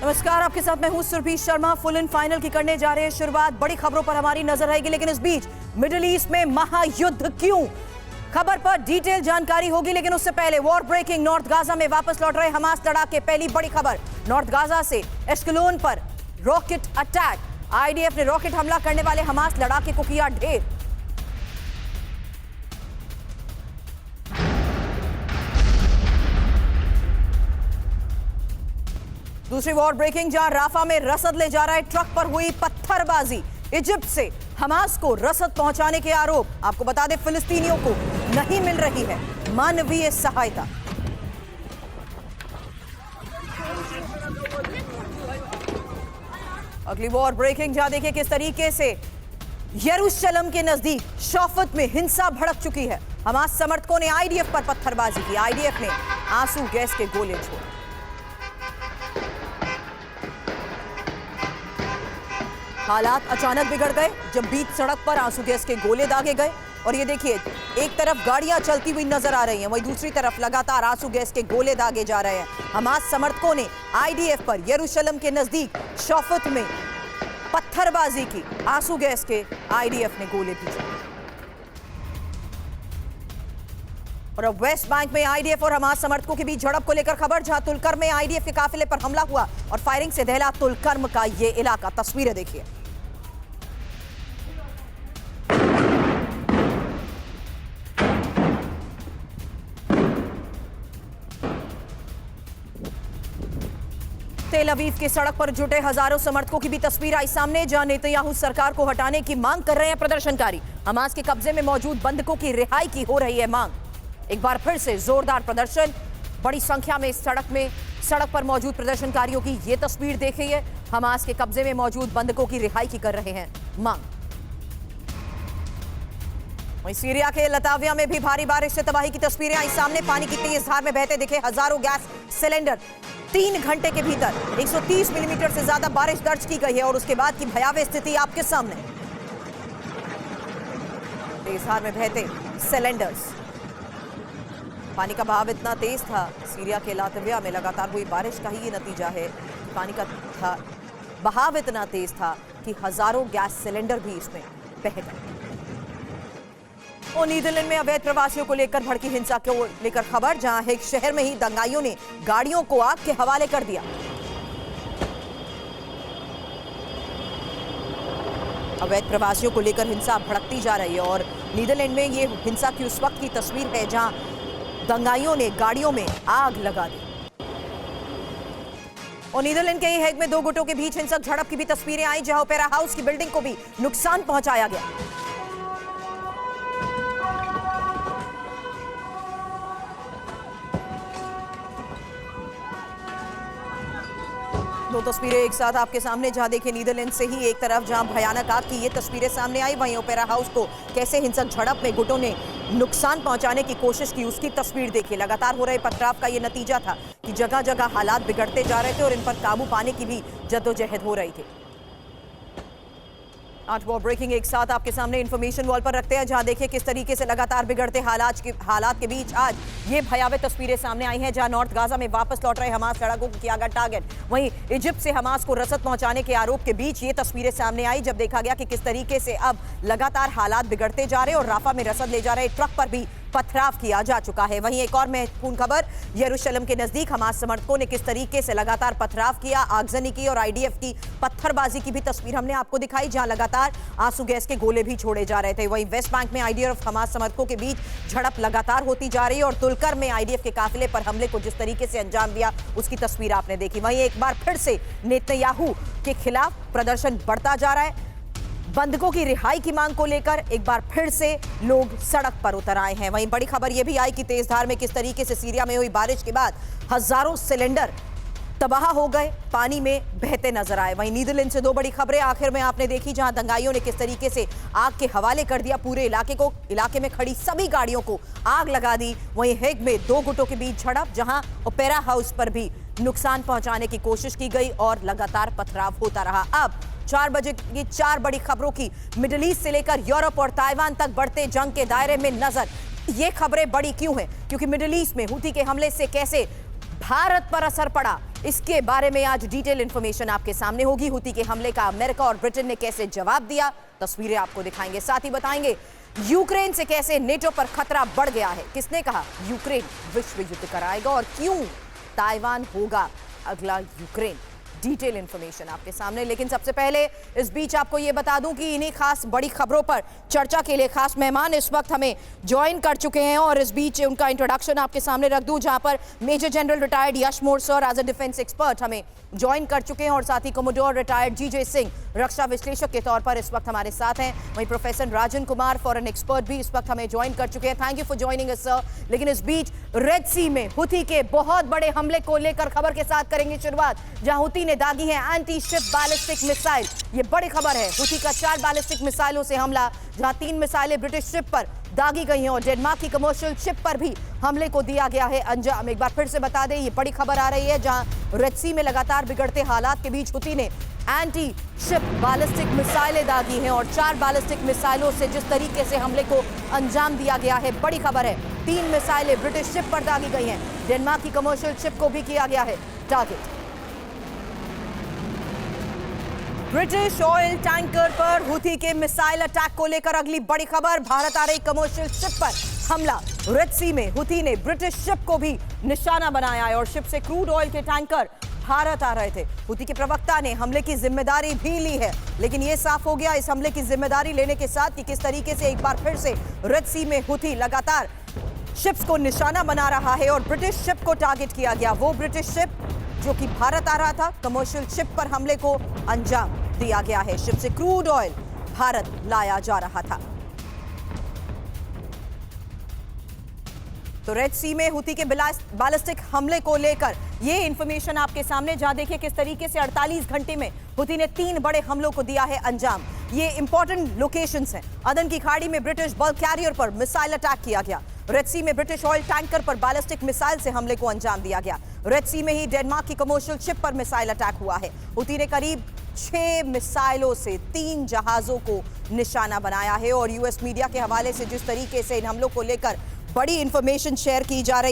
नमस्कार, आपके साथ मैं हूं Surabhi Sharma. Full and final की करने जा रहे हैं शुरुआत। बड़ी खबरों पर हमारी नजर रहेगी, लेकिन इस बीच मिडिल ईस्ट में महायुद्ध क्यों, खबर पर डिटेल जानकारी होगी। लेकिन उससे पहले वॉर ब्रेकिंग, नॉर्थ गाजा में वापस लौट रहे हमास लड़ाके। पहली बड़ी खबर, नॉर्थ गाजा से एश्केलोन पर रॉकेट अटैक। आईडीएफ ने रॉकेट हमला करने वाले हमास लड़ाके को किया ढेर। दूसरी वॉर ब्रेकिंग, जहां राफा में रसद ले जा रहे ट्रक पर हुई पत्थरबाजी। इजिप्ट से हमास को रसद पहुंचाने के आरोप। आपको बता दें, फिलिस्तीनियों को नहीं मिल रही है मानवीय सहायता। अगली वॉर ब्रेकिंग, जहां देखिए किस तरीके से यरूशलेम के नजदीक शौफत में हिंसा भड़क चुकी है। हमास समर्थकों ने आईडीएफ पर पत्थरबाजी की। आईडीएफ ने आंसू गैस के गोले छोड़े। हालात अचानक बिगड़ गए जब बीच सड़क पर आंसू गैस के गोले दागे गए। और ये देखिए, एक तरफ गाड़ियां चलती हुई नजर आ रही हैं, वहीं दूसरी तरफ लगातार आंसू गैस के गोले दागे जा रहे हैं। हमास समर्थकों ने आईडीएफ पर यरूशलेम के नजदीक शौफत में पत्थरबाजी की। आंसू गैस के आईडीएफ ने गोले भी छोड़े। और अब वेस्ट बैंक में आईडीएफ और हमास समर्थकों के बीच झड़प को लेकर खबर, जहां तुलकर्म में आईडीएफ के काफिले पर हमला हुआ और फायरिंग से दहला तुलकर्म का ये इलाका। तस्वीरें देखिए। तेल अवीव की सड़क पर जुटे हजारों समर्थकों की भी तस्वीर आई सामने, जहां नेतन्याहू सरकार को हटाने की मांग कर रहे हैं प्रदर्शनकारी। हमास के कब्जे में मौजूद बंधकों की रिहाई की हो रही है मांग। एक बार फिर से जोरदार प्रदर्शन, बड़ी संख्या में सड़क पर मौजूद प्रदर्शनकारियों की यह तस्वीर देखिए। हमास के कब्जे में मौजूद बंधकों की रिहाई की कर रहे हैं मांग। वहीं सीरिया के लताविया में भी भारी बारिश से तबाही की तस्वीरें आई सामने। पानी की तेज धार में बहते दिखे हजारों गैस सिलेंडर। 3 घंटे के भीतर 130 मिलीमीटर से ज्यादा बारिश दर्ज की गई है और उसके बाद की भयावह स्थिति आपके सामने। तेज धार में बहते सिलेंडर्स। पानी का बहाव इतना तेज था, सीरिया के लातविया में लगातार हुई बारिश का ही ये नतीजा है। पानी का बहाव इतना तेज था कि हजारों गैस सिलेंडर भी इसमें बह गए। और नीदरलैंड में अवैध प्रवासियों को लेकर भड़की हिंसा को लेकर खबर, जहां एक शहर में ही दंगाइयों ने गाड़ियों को आग के हवाले कर दिया। अवैध प्रवासियों को लेकर हिंसा भड़कती जा रही है और नीदरलैंड में ये हिंसा की उस वक्त की तस्वीर है जहां दंगाइयों ने गाड़ियों में आग लगा दी। और नीदरलैंड के ही हेग में 2 गुटों के बीच हिंसक झड़प की भी तस्वीरें आई, जहां ओपेरा हाउस की बिल्डिंग को भी नुकसान पहुंचाया गया। दो तस्वीरें एक साथ आपके सामने, जहां देखिए नीदरलैंड से ही एक तरफ जहां भयानक आग की ये तस्वीरें सामने आई, वहीं ओपेरा हाउस को कैसे हिंसक झड़प में गुटों ने नुकसान पहुंचाने की कोशिश की, उसकी तस्वीर देखिए। लगातार हो रहे पथराव का ये नतीजा था कि जगह जगह हालात बिगड़ते जा रहे थे और इन पर काबू पाने की भी जद्दोजहद हो रही थी। आज वॉर ब्रेकिंग एक साथ आपके सामने इंफॉर्मेशन वॉल पर रखते हैं, जहां देखिए किस तरीके से लगातार बिगड़ते हालात के बीच आज ये भयावह तस्वीरें सामने आई हैं, जहां नॉर्थ गाजा में वापस लौट रहे हमास लड़ाकों को किया गया टारगेट। वहीं इजिप्ट से हमास को रसद पहुंचाने के आरोप के बीच ये तस्वीरें सामने आई, जब देखा गया कि किस तरीके से अब लगातार हालात बिगड़ते जा रहे और राफा में रसद ले जा रहे ट्रक पर भी पथराव किया जा चुका है। वहीं एक और महत्वपूर्ण खबर, यरूशलेम के नजदीक हमास समर्थकों ने किस तरीके से लगातार पथराव किया, आगजनी की और आईडीएफ की पत्थरबाजी की भी तस्वीर हमने आपको दिखाई, जहां लगातार आंसू गैस के गोले भी छोड़े जा रहे थे। वहीं वेस्ट बैंक में आईडीएफ हमास समर्थकों के बीच झड़प लगातार होती जा रही है और तुलकर में आईडीएफ के काफिले पर हमले को जिस तरीके से अंजाम दिया, उसकी तस्वीर आपने देखी। वहीं एक बार फिर से नेतन्याहू के खिलाफ प्रदर्शन बढ़ता जा रहा है। बंधकों की रिहाई की मांग को लेकर एक बार फिर से लोग सड़क पर उतर आए हैं। वहीं बड़ी खबर यह भी आई कि तेज धार में किस तरीके से सीरिया में हुई बारिश के बाद हजारों सिलेंडर तबाह हो गए, पानी में बहते नजर आए। वहीं नीदरलैंड से 2 बड़ी खबरें आखिर में आपने देखी, जहां दंगाइयों ने किस तरीके से आग के हवाले कर दिया पूरे इलाके को, इलाके में खड़ी सभी गाड़ियों को आग लगा दी। वहीं हेग में 2 गुटों के बीच झड़प, जहां ओपेरा हाउस पर भी नुकसान पहुंचाने की कोशिश की गई और लगातार पथराव होता रहा। अब 4 बजे ये 4 बड़ी खबरों की मिडिल ईस्ट से लेकर यूरोप और ताइवान तक बढ़ते जंग के दायरे में नजर। ये खबरें बड़ी क्यों हैं? क्योंकि मिडिल ईस्ट में हूथी के हमले से कैसे भारत पर असर पड़ा, इसके बारे में आज डिटेल इंफॉर्मेशन आपके सामने होगी। हुती के हमले का अमेरिका और ब्रिटेन ने कैसे जवाब दिया, तस्वीरें आपको दिखाएंगे। साथ ही बताएंगे यूक्रेन से कैसे नेटो पर खतरा बढ़ गया है, किसने कहा यूक्रेन विश्व युद्ध कराएगा और क्यों ताइवान होगा अगला यूक्रेन। डिटेल इंफॉर्मेशन आपके सामने, लेकिन सबसे पहले इस बीच आपको यह बता दूं कि इन्हीं खास बड़ी खबरों पर चर्चा के लिए खास मेहमान इस वक्त हमें ज्वाइन कर चुके हैं और इस बीच उनका इंट्रोडक्शन आपके सामने रख दूं, जहां पर major general retired Yash Mor sir as a defence expert हमें ज्वाइन कर चुके हैं और साथ ही कमोडोर रिटायर्ड जीजे सिंह रक्षा विश्लेषक के तौर पर इस वक्त हमारे साथ हैं। वहीं professor Rajan Kumar foreign expert भी इस वक्त हमें ज्वाइन कर चुके हैं। Thank you for joining us sir. लेकिन इस बीच रेड सी में हुती के बहुत बड़े हमले को लेकर खबर के साथ करेंगे शुरुआत, जहां हुती ने दागी है एंटी शिप बैलिस्टिक मिसाइल। ये बड़ी खबर है, हुती का 4 बैलिस्टिक मिसाइलों से हमला, जहां 3 मिसाइलें ब्रिटिश शिप पर दागी गई हैं और डेनमार्क की कमर्शियल शिप पर भी हमले को दिया गया है अंजाम। एक बार फिर से बता दें, ये बड़ी खबर आ रही है, जहां रेड सी में लगातार बिगड़ते हालात के बीच हुती ने एंटी शिप बैलिस्टिक मिसाइलें दागी हैं और 4 बैलिस्टिक मिसाइलों से जिस तरीके से हमले को अंजाम दिया गया है, बड़ी खबर है। 3 मिसाइलें ब्रिटिश शिप पर दागी गई हैं, डेनमार्क की कमर्शियल शिप को भी किया गया है टारगेट। ब्रिटिश ऑयल टैंकर पर हुती के मिसाइल अटैक को लेकर अगली बड़ी खबर, भारत आ रही कमर्शियल शिप पर हमला। रेड सी में हुती ने ब्रिटिश शिप को भी निशाना बनाया है और शिप से क्रूड ऑयल के टैंकर भारत आ रहे थे। हुती के प्रवक्ता ने हमले की जिम्मेदारी भी ली है, लेकिन यह साफ हो गया इस हमले की जिम्मेदारी लेने के साथ कि किस तरीके से एक बार फिर से रेड सी में हुती लगातार शिप्स को निशाना बना रहा है और ब्रिटिश शिप को टारगेट किया गया। वो ब्रिटिश शिप जो कि भारत आ रहा था, कमर्शियल शिप पर हमले को अंजाम दिया गया है। शिप से क्रूड ऑयल भारत लाया जा रहा था। तो रेड सी में हुती के बैलिस्टिक हमले को लेकर ये इंफॉर्मेशन आपके सामने, जहां देखिए किस तरीके से 48 घंटे में हुती ने 3 बड़े हमलों को दिया है अंजाम। ये इंपॉर्टेंट लोकेशंस हैं। अदन की खाड़ी में ब्रिटिश बल्क कैरियर पर मिसाइल अटैक किया गया। रेड सी में ब्रिटिश ऑयल टैंकर पर बैलिस्टिक मिसाइल से हमले को अंजाम दिया गया। रेड सी में ही डेनमार्क की कमर्शियल शिप पर मिसाइल अटैक हुआ है। हुती ने करीब 6 मिसाइलों से 3 जहाजों को निशाना बनाया है और यूएस मीडिया के हवाले से जिस तरीके से इन हमलों को लेकर बड़ी इंफॉर्मेशन शेयर की जा रही है,